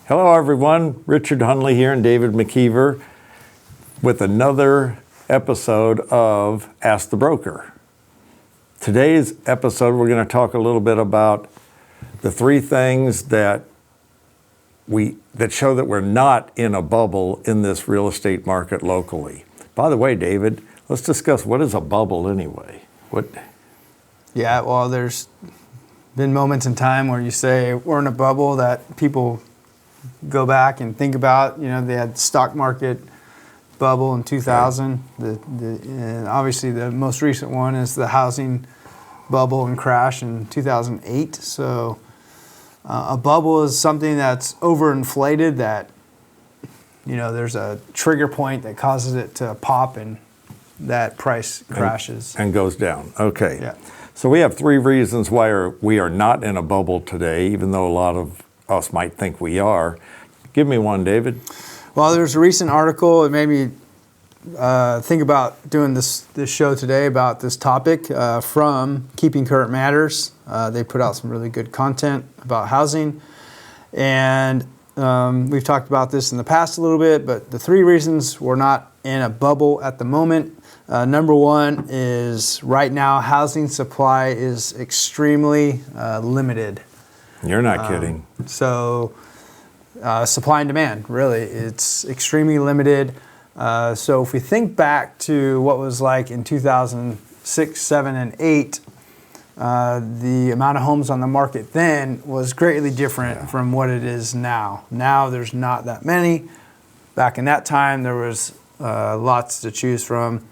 Hello everyone, Richard Hunley here and David McKeever with another episode of Ask the Broker. Today's episode we're going to talk a little bit about the three things that show that we're not in a bubble in this real estate market locally. By the way, David, let's discuss what is a bubble anyway. Yeah, well, there's been moments in time where you say we're in a bubble that people go back and think about. You know, they had the stock market bubble in 2000. And obviously the most recent one is the housing bubble and crash in 2008. So a bubble is something that's overinflated, that, you know, there's a trigger point that causes it to pop and that price crashes. And goes down. Okay. Yeah. So we have three reasons why we are not in a bubble today, even though a lot of us might think we are. Give me one, David. Well, there's a recent article. It made me think about doing this show today about this topic from Keeping Current Matters. They put out some really good content about housing. And we've talked about this in the past a little bit, but the three reasons we're not in a bubble at the moment. Number one is right now housing supply is extremely limited. You're not kidding. So supply and demand, really, it's extremely limited. So if we think back to what was like in 2006, 7, and 8, the amount of homes on the market then was greatly different from what it is now. Now there's not that many. Back in that time, there was lots to choose from.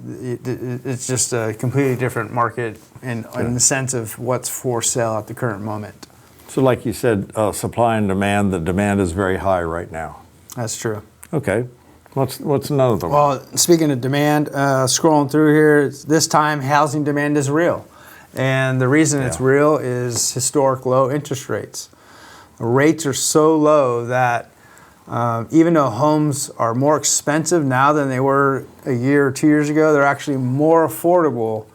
It's just a completely different market in the sense of what's for sale at the current moment. So like you said, supply and demand, the demand is very high right now. That's true. Okay. What's another one? Well, speaking of demand, scrolling through here, this time housing demand is real. And the reason it's real is historic low interest rates. Rates are so low that even though homes are more expensive now than they were a year or 2 years ago, they're actually more affordable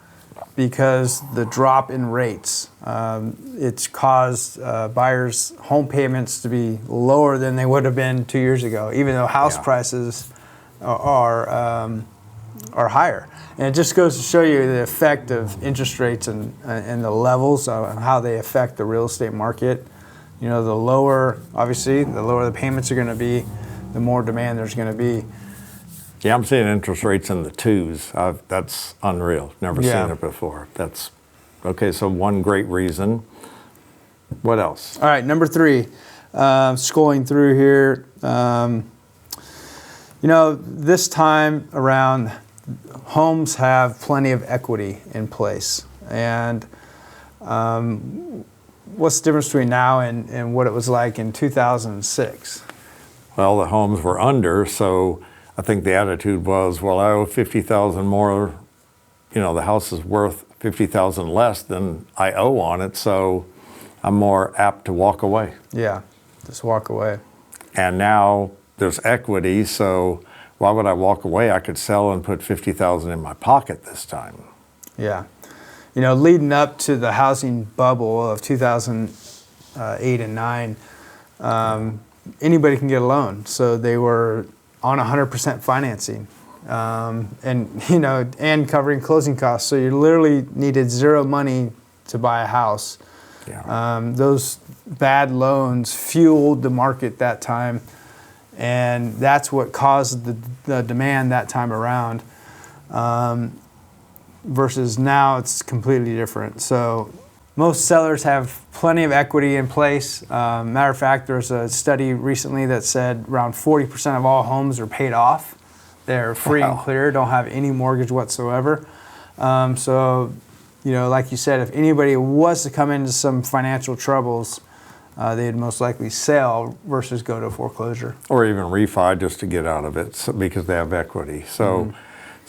because the drop in rates. It's caused buyers' home payments to be lower than they would have been 2 years ago, even though house prices are higher. And it just goes to show you the effect of interest rates and the levels of how they affect the real estate market. You know, the lower the payments are going to be, the more demand there's going to be. Yeah, I'm seeing interest rates in the 2s. That's unreal. Never seen it before. That's okay. So one great reason. What else? All right, number 3. Scrolling through here. You know, this time around, homes have plenty of equity in place, and what's the difference between now and what it was like in 2006? Well, the homes were under, so I think the attitude was, well, I owe $50,000 more. You know, the house is worth $50,000 less than I owe on it, so I'm more apt to walk away. Yeah, just walk away. And now there's equity, so why would I walk away? I could sell and put $50,000 in my pocket this time. Yeah. You know, leading up to the housing bubble of 2008 and 9, anybody can get a loan. So they were on 100% financing, and you know, and covering closing costs. So you literally needed zero money to buy a house. Yeah. Those bad loans fueled the market that time, and that's what caused the demand that time around. Versus now, it's completely different. So most sellers have plenty of equity in place. Matter of fact, there's a study recently that said around 40% of all homes are paid off. They're free and clear, don't have any mortgage whatsoever. So, you know, like you said, if anybody was to come into some financial troubles, they'd most likely sell versus go to foreclosure. Or even refi just to get out of it because they have equity. So.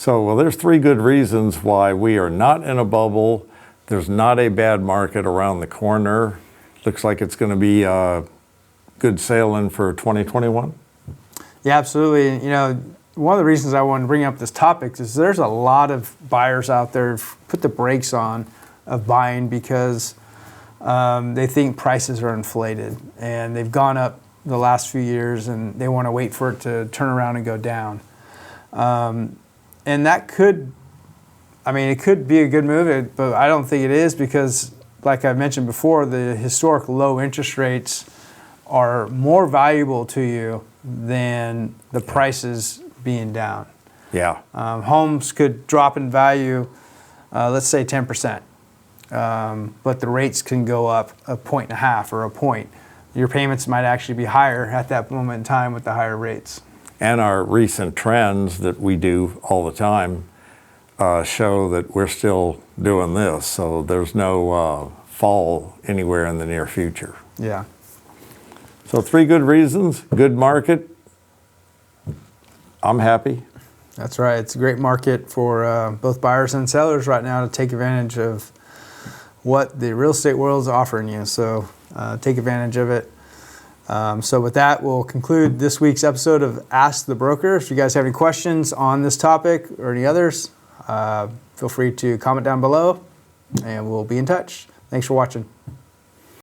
Well, there's three good reasons why we are not in a bubble. There's not a bad market around the corner. Looks like it's going to be good sailing for 2021. Yeah, absolutely. You know, one of the reasons I wanted to bring up this topic is there's a lot of buyers out there who've put the brakes on of buying because they think prices are inflated, and they've gone up the last few years, and they want to wait for it to turn around and go down. And that could, it could be a good move, but I don't think it is, because like I mentioned before, the historic low interest rates are more valuable to you than the prices being down. Yeah. Homes could drop in value, let's say 10%, but the rates can go up 1.5 points or a point. Your payments might actually be higher at that moment in time with the higher rates. And our recent trends that we do all the time show that we're still doing this, so there's no fall anywhere in the near future. Yeah. So 3 good reasons, good market. I'm happy. That's right. It's a great market for both buyers and sellers right now to take advantage of what the real estate world is offering you. So take advantage of it. So with that, we'll conclude this week's episode of Ask the Broker. If you guys have any questions on this topic or any others, feel free to comment down below, and we'll be in touch. Thanks for watching.